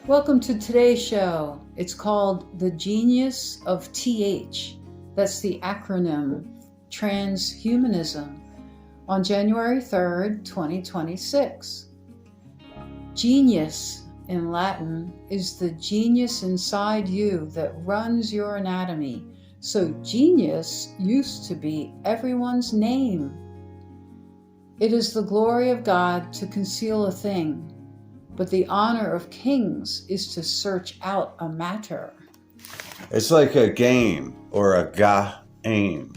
Welcome to today's show. It's called The Genius of TH. That's the acronym trans-humanism. On January 3rd, 2026. Genius in Latin is the genius inside you that runs your anatomy. So genius used to be everyone's name. It is the glory of God to conceal a thing, but the honor of kings is to search out a matter. It's like a game or a game.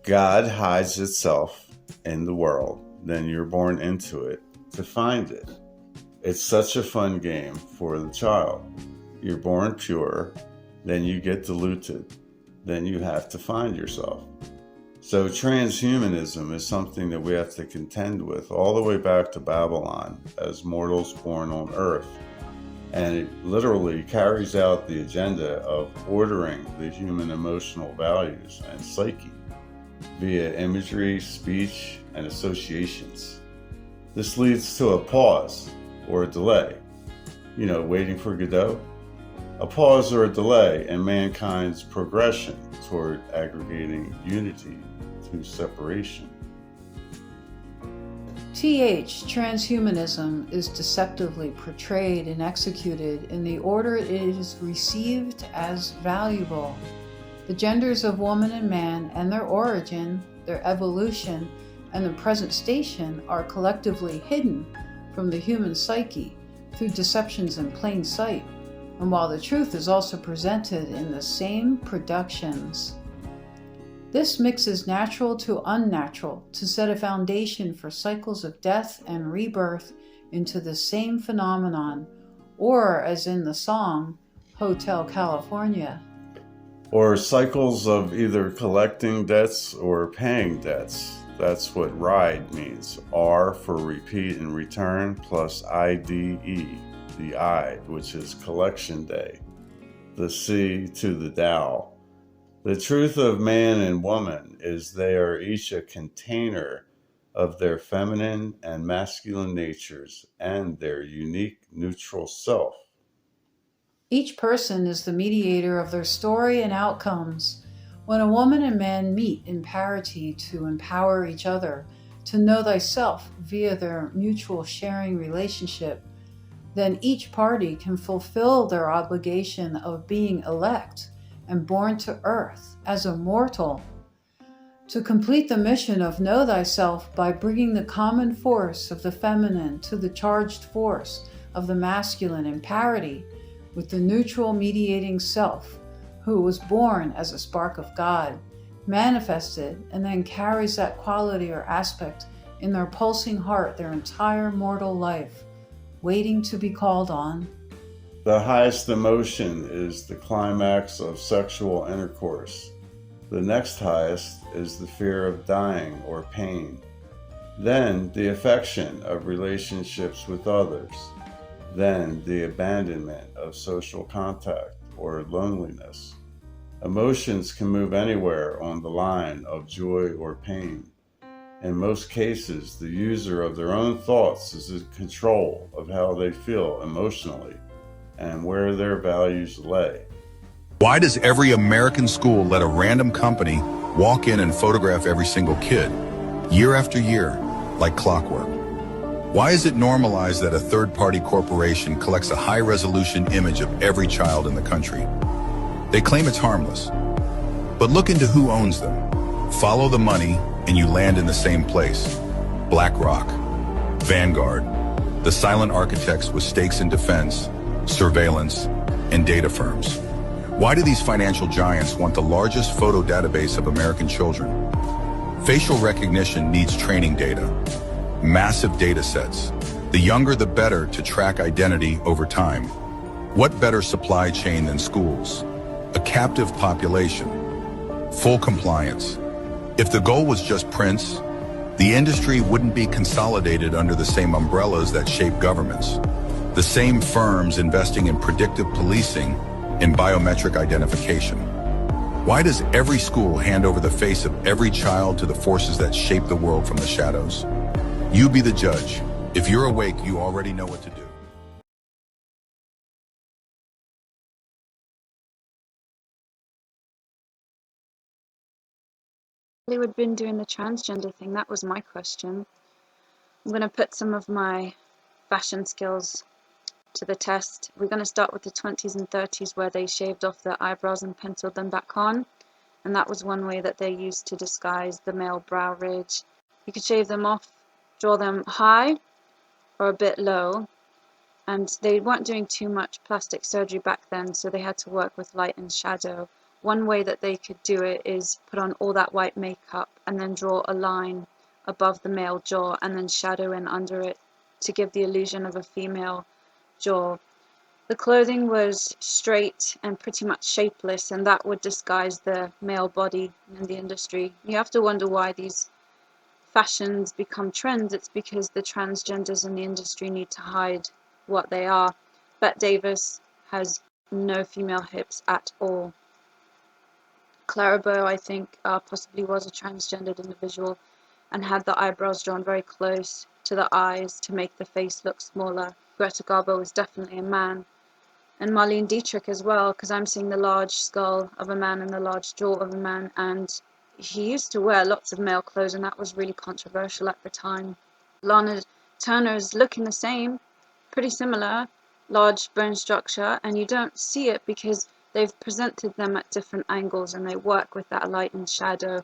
God hides itself in the world, then you're born into it to find it. It's such a fun game for the child. You're born pure, then you get diluted, then you have to find yourself. So transhumanism is something that we have to contend with all the way back to Babylon as mortals born on Earth. And it literally carries out the agenda of ordering the human emotional values and psyche via imagery, speech, and associations. This leads to a pause or a delay, waiting for Godot. A pause or a delay in mankind's progression toward aggregating unity to separation. TH, transhumanism, is deceptively portrayed and executed in the order it is received as valuable. The genders of woman and man and their origin, their evolution, and the present station are collectively hidden from the human psyche through deceptions in plain sight, and while the truth is also presented in the same productions. This mixes natural to unnatural to set a foundation for cycles of death and rebirth into the same phenomenon, or as in the song, Hotel California. Or cycles of either collecting debts or paying debts. That's what RIDE means. R for repeat and return plus IDE, the I, which is collection day. The C to the Tao. The truth of man and woman is they are each a container of their feminine and masculine natures and their unique neutral self. Each person is the mediator of their story and outcomes. When a woman and man meet in parity to empower each other, to know thyself via their mutual sharing relationship, then each party can fulfill their obligation of being elect and born to earth as a mortal, to complete the mission of know thyself by bringing the common force of the feminine to the charged force of the masculine in parity with the neutral mediating self, who was born as a spark of God, manifested, and then carries that quality or aspect in their pulsing heart their entire mortal life, waiting to be called on. The highest emotion is the climax of sexual intercourse. The next highest is the fear of dying or pain. Then the affection of relationships with others. Then the abandonment of social contact or loneliness. Emotions can move anywhere on the line of joy or pain. In most cases, the user of their own thoughts is in control of how they feel emotionally and where their values lay. Why does every American school let a random company walk in and photograph every single kid, year after year, like clockwork? Why is it normalized that a third-party corporation collects a high-resolution image of every child in the country? They claim it's harmless. But look into who owns them. Follow the money and you land in the same place. BlackRock, Vanguard, the silent architects with stakes in defense, surveillance, and data firms. Why do these financial giants want the largest photo database of American children? Facial recognition needs training data, massive data sets. The younger the better to track identity over time. What better supply chain than schools? A captive population, full compliance. If the goal was just prints, the industry wouldn't be consolidated under the same umbrellas that shape governments. The same firms investing in predictive policing and biometric identification. Why does every school hand over the face of every child to the forces that shape the world from the shadows? You be the judge. If you're awake, you already know what to do. they would have been doing the transgender thing? That was my question. I'm going to put some of my fashion skills to the test. We're going to start with the 20s and 30s, where they shaved off their eyebrows and penciled them back on. And that was one way that they used to disguise the male brow ridge. You could shave them off, draw them high or a bit low. And they weren't doing too much plastic surgery back then, so they had to work with light and shadow. One way that they could do it is put on all that white makeup and then draw a line above the male jaw and then shadow in under it to give the illusion of a female jaw. The clothing was straight and pretty much shapeless, and that would disguise the male body in the industry. You have to wonder why these fashions become trends. It's because the transgenders in the industry need to hide what they are. Bette Davis has no female hips at all. Clara Bow, I think, possibly was a transgendered individual and had the eyebrows drawn very close to the eyes to make the face look smaller. Greta Garbo was definitely a man. And Marlene Dietrich as well, because I'm seeing the large skull of a man and the large jaw of a man, and he used to wear lots of male clothes, and that was really controversial at the time. Lana Turner's looking the same, pretty similar, large bone structure, and you don't see it because they've presented them at different angles and they work with that light and shadow.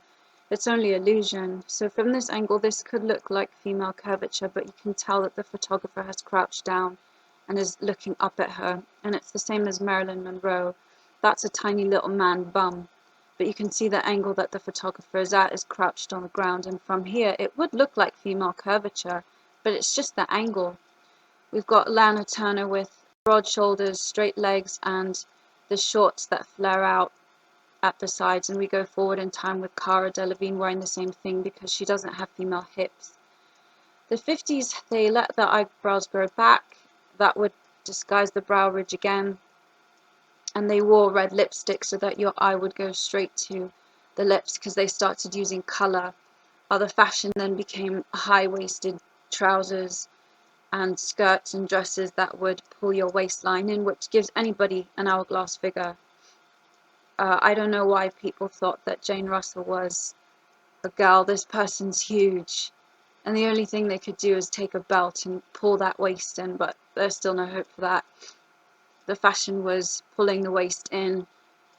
It's only illusion. So from this angle, this could look like female curvature, but you can tell that the photographer has crouched down and is looking up at her. And it's the same as Marilyn Monroe. That's a tiny little man bum, but you can see the angle that the photographer is at is crouched on the ground, and from here it would look like female curvature, but it's just the angle. We've got Lana Turner with broad shoulders, straight legs, and the shorts that flare out at the sides, and we go forward in time with Cara Delevingne wearing the same thing because she doesn't have female hips. The 50s, they let the eyebrows grow back. That would disguise the brow ridge again, and they wore red lipstick so that your eye would go straight to the lips because they started using color. Other fashion then became high-waisted trousers and skirts and dresses that would pull your waistline in, which gives anybody an hourglass figure. I don't know why people thought that Jane Russell was a girl. This person's huge, and the only thing they could do is take a belt and pull that waist in, but there's still no hope for that. The fashion was pulling the waist in,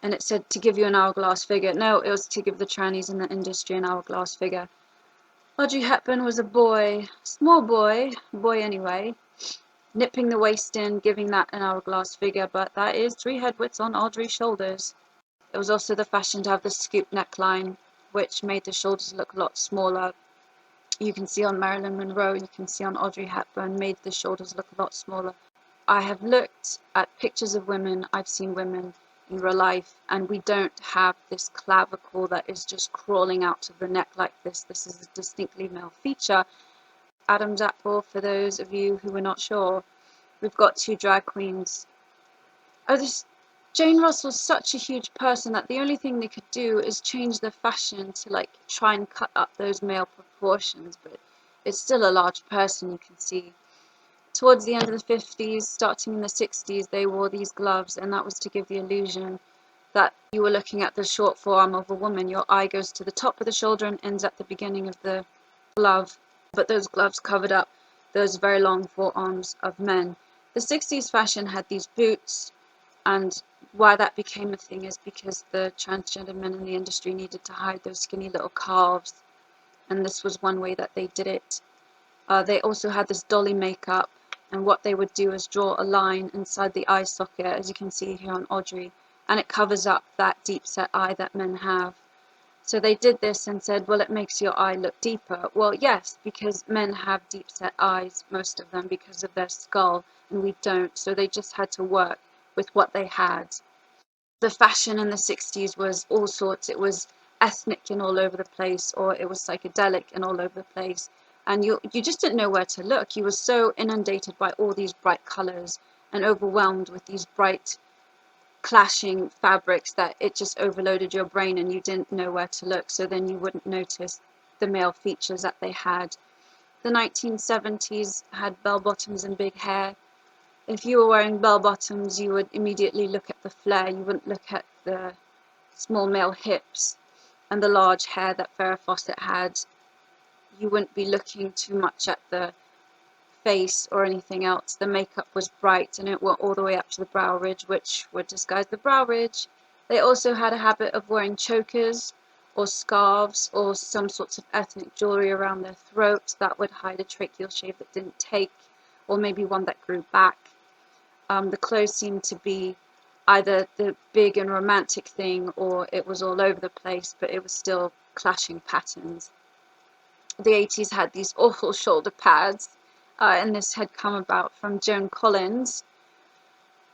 and it said to give you an hourglass figure. No, it was to give the trannies in the industry an hourglass figure. Audrey Hepburn was a boy, small boy anyway, nipping the waist in, giving that an hourglass figure, but that is 3 head widths on Audrey's shoulders. It was also the fashion to have the scoop neckline, which made the shoulders look a lot smaller. You can see on Marilyn Monroe, you can see on Audrey Hepburn, made the shoulders look a lot smaller. I have looked at pictures of women, I've seen women in real life, and we don't have this clavicle that is just crawling out of the neck like this. This is a distinctly male feature. Adam's apple, for those of you who were not sure. We've got 2 drag queens. Jane Russell's such a huge person that the only thing they could do is change the fashion to like try and cut up those male proportions, but it's still a large person, you can see. Towards the end of the 50s, starting in the 60s, they wore these gloves, and that was to give the illusion that you were looking at the short forearm of a woman. Your eye goes to the top of the shoulder and ends at the beginning of the glove, but those gloves covered up those very long forearms of men. The 60s fashion had these boots, and why that became a thing is because the transgender men in the industry needed to hide those skinny little calves, and this was one way that they did it. They also had this dolly makeup, and what they would do is draw a line inside the eye socket, as you can see here on Audrey, and it covers up that deep set eye that men have. So they did this and said, well, it makes your eye look deeper. Well, yes, because men have deep set eyes, most of them, because of their skull, and we don't, so they just had to work with what they had. The fashion in the 60s was all sorts. It was ethnic and all over the place, or it was psychedelic and all over the place. And you just didn't know where to look. You were so inundated by all these bright colors and overwhelmed with these bright clashing fabrics that it just overloaded your brain and you didn't know where to look. So then you wouldn't notice the male features that they had. The 1970s had bell bottoms and big hair. If you were wearing bell bottoms, you would immediately look at the flare. You wouldn't look at the small male hips. and the large hair that Farrah Fawcett had, you wouldn't be looking too much at the face or anything else. The makeup was bright and it went all the way up to the brow ridge, which would disguise the brow ridge. They also had a habit of wearing chokers or scarves or some sorts of ethnic jewelry around their throats that would hide a tracheal shave that didn't take, or maybe one that grew back. The clothes seemed to be either the big and romantic thing, or it was all over the place, but it was still clashing patterns. The 80s had these awful shoulder pads, and this had come about from Joan Collins,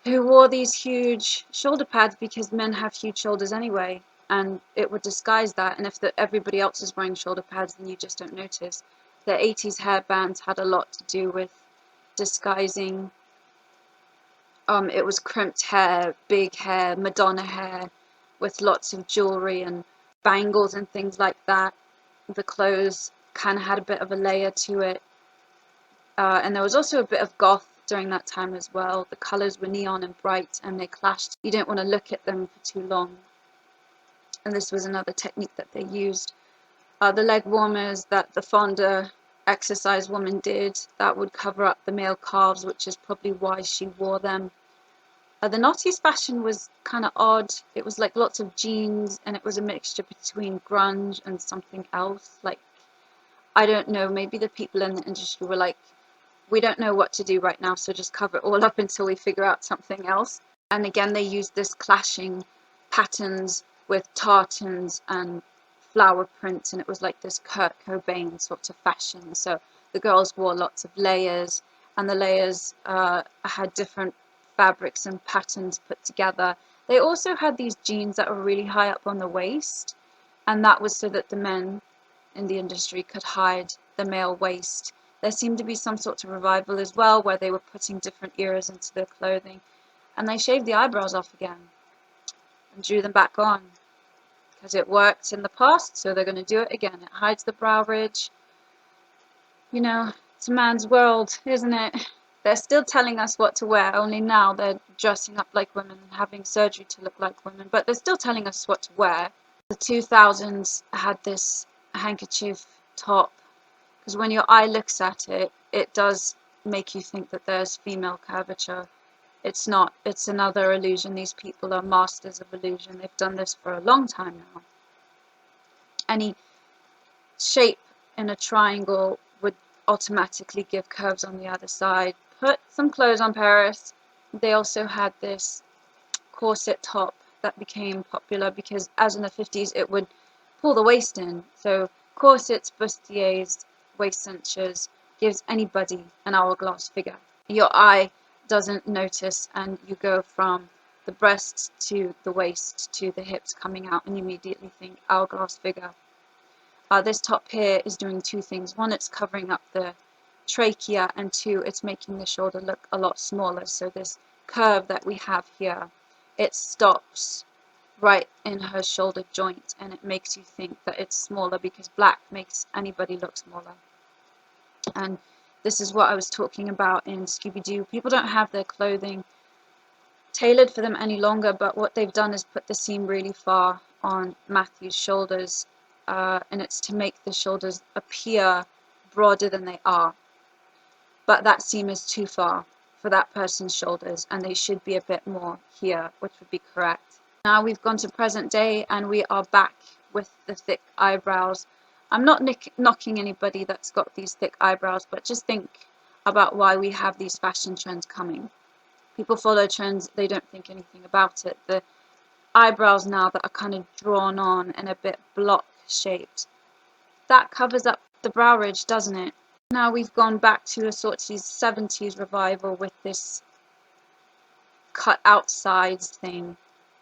who wore these huge shoulder pads because men have huge shoulders anyway, and it would disguise that. And if everybody else is wearing shoulder pads, then you just don't notice. The 80s hairbands had a lot to do with disguising. It was crimped hair, big hair, Madonna hair, with lots of jewelry and bangles and things like that. The clothes kind of had a bit of a layer to it. And there was also a bit of goth during that time as well. The colours were neon and bright and they clashed. You don't want to look at them for too long. And this was another technique that they used. The leg warmers that the fonder exercise woman did, that would cover up the male calves, which is probably why she wore them. The noughties fashion was kind of odd. It was like lots of jeans, and it was a mixture between grunge and something else. Like, I don't know, maybe the people in the industry were like, we don't know what to do right now, so just cover it all up until we figure out something else. And again, they used this clashing patterns with tartans and flower prints, and it was like this Kurt Cobain sort of fashion. So the girls wore lots of layers, and the layers had different fabrics and patterns put together. They also had these jeans that were really high up on the waist, and that was so that the men in the industry could hide the male waist. There seemed to be some sort of revival as well, where they were putting different eras into their clothing, and they shaved the eyebrows off again and drew them back on because it worked in the past, so they're going to do it again. It hides the brow ridge. You know, it's a man's world, isn't it? They're still telling us what to wear, only now they're dressing up like women and having surgery to look like women, but they're still telling us what to wear. The 2000s had this handkerchief top, because when your eye looks at it, it does make you think that there's female curvature. It's not. It's another illusion. These people are masters of illusion. They've done this for a long time now. Any shape in a triangle would automatically give curves on the other side. Put some clothes on, Paris. They also had this corset top that became popular because, as in the 50s, it would pull the waist in. So corsets, bustiers, waist cinches gives anybody an hourglass figure. Your eye doesn't notice, and you go from the breasts to the waist to the hips coming out, and you immediately think hourglass figure. This top here is doing two things. One, it's covering up the trachea, and two, it's making the shoulder look a lot smaller. So this curve that we have here, it stops right in her shoulder joint, and it makes you think that it's smaller because black makes anybody look smaller. And this is what I was talking about in Scooby-Doo. People don't have their clothing tailored for them any longer, but what they've done is put the seam really far on Matthew's shoulders, and it's to make the shoulders appear broader than they are. But that seam is too far for that person's shoulders, and they should be a bit more here, which would be correct. Now we've gone to present day, and we are back with the thick eyebrows. I'm not knocking anybody that's got these thick eyebrows, but just think about why we have these fashion trends coming. People follow trends, they don't think anything about it. The eyebrows now that are kind of drawn on and a bit block shaped, that covers up the brow ridge, doesn't it? Now we've gone back to a sort of 70s revival with this cut out sides thing,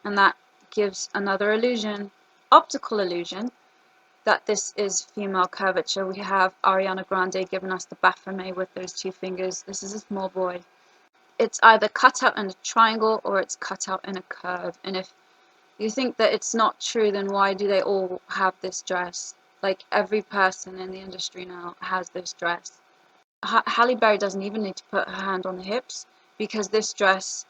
and that gives another illusion, optical illusion, that this is female curvature. We have Ariana Grande giving us the Baphomet with those two fingers. This is a small boy. It's either cut out in a triangle or it's cut out in a curve. And if you think that it's not true, then why do they all have this dress? Like, every person in the industry now has this dress. Halle Berry doesn't even need to put her hand on the hips, because this dress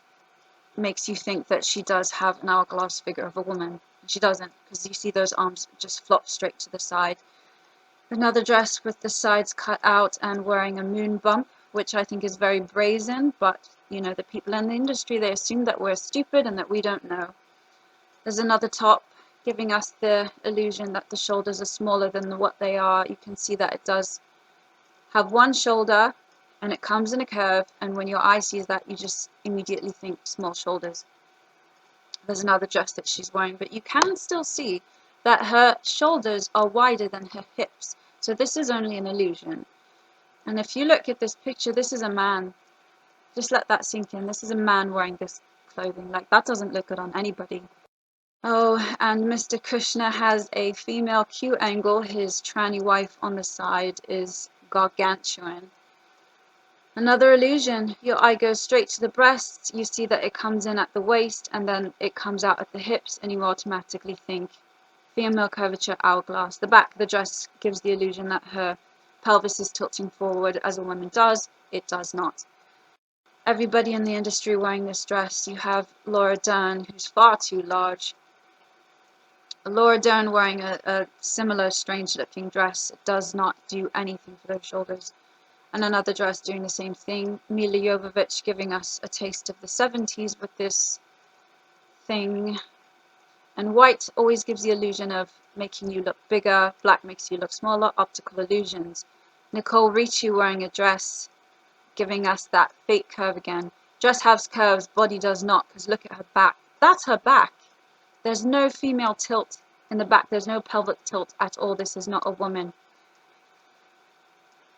makes you think that she does have an hourglass figure of a woman. She doesn't, because you see those arms just flop straight to the side. Another dress with the sides cut out and wearing a moon bump, which I think is very brazen, but you know, the people in the industry, they assume that we're stupid and that we don't know. There's another top giving us the illusion that the shoulders are smaller than what they are. You can see that it does have one shoulder and it comes in a curve, and when your eye sees that, you just immediately think small shoulders. There's another dress that she's wearing, but you can still see that her shoulders are wider than her hips. So this is only an illusion. And if you look at this picture, this is a man. Just let that sink in. This is a man wearing this clothing. Like, that doesn't look good on anybody. Oh, and Mr. Kushner has a female Q angle. His tranny wife on the side is gargantuan. Another illusion. Your eye goes straight to the breasts. You see that it comes in at the waist and then it comes out at the hips, and you automatically think female curvature hourglass. The back of the dress gives the illusion that her pelvis is tilting forward as a woman does. It does not. Everybody in the industry wearing this dress. You have Laura Dern, who's far too large. Laura Dern wearing a similar strange looking dress. It does not do anything for those shoulders. And another dress doing the same thing. Mila Jovovich giving us a taste of the 70s with this thing. And white always gives the illusion of making you look bigger. Black makes you look smaller. Optical illusions. Nicole Ricci wearing a dress, giving us that fake curve again. Dress has curves, body does not, because look at her back. That's her back. There's no female tilt in the back. There's no pelvic tilt at all. This is not a woman.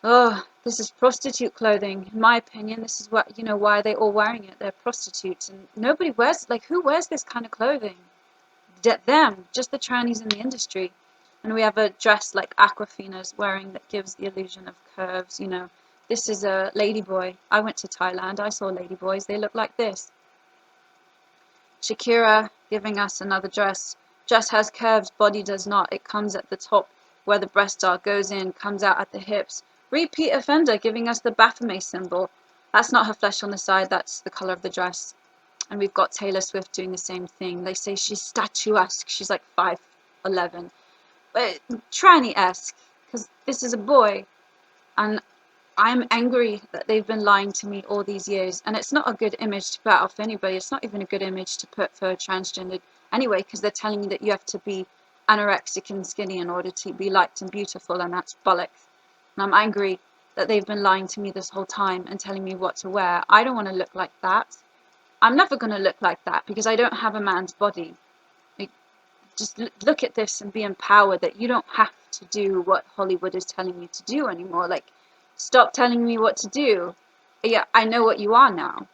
Oh, this is prostitute clothing. In my opinion, this is what, you know, why are they all wearing it? They're prostitutes, and nobody wears, like, who wears this kind of clothing? Them, just the trannies in the industry. And we have a dress like Aquafina's wearing that gives the illusion of curves, you know. This is a ladyboy. I went to Thailand. I saw ladyboys. They look like this. Shakira giving us another dress. Dress has curves, body does not. It comes at the top where the breasts are, goes in, comes out at the hips. Repeat offender giving us the Baphomet symbol. That's not her flesh on the side, that's the color of the dress. And we've got Taylor Swift doing the same thing. They say she's statuesque. She's like 5'11". But tranny-esque, because this is a boy. And I'm angry that they've been lying to me all these years. And it's not a good image to put out for anybody. It's not even a good image to put for transgendered anyway, because they're telling you that you have to be anorexic and skinny in order to be liked and beautiful, and that's bollocks. And I'm angry that they've been lying to me this whole time and telling me what to wear. I don't want to look like that. I'm never going to look like that because I don't have a man's body. Like, just look at this and be empowered that you don't have to do what Hollywood is telling you to do anymore. Like, stop telling me what to do. Yeah, I know what you are now.